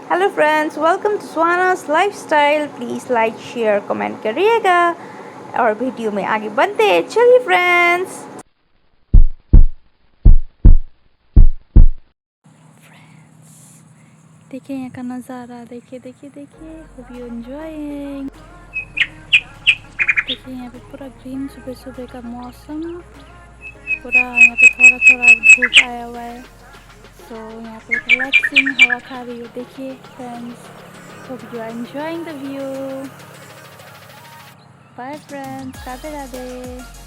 Hello friends, welcome to Suhana's lifestyle. Please like share comment करिएगा और video में आगे बढ़ते हैं। चलिए फ्रेंड्स। देखिए यहाँ का नज़ारा, देखिए देखिए देखिए। Hope you enjoying. देखिए यहाँ पे पूरा ग्रीन, सुबह सुबह का मौसम। पूरा यहाँ पे थोड़ा थोड़ा धूप आया हुआ है। तो यहाँ पे रिलैक्सिंग हवा खा रही हूँ। देखिए friends, hope you are enjoying the view. Bye friends, Radhe Radhe.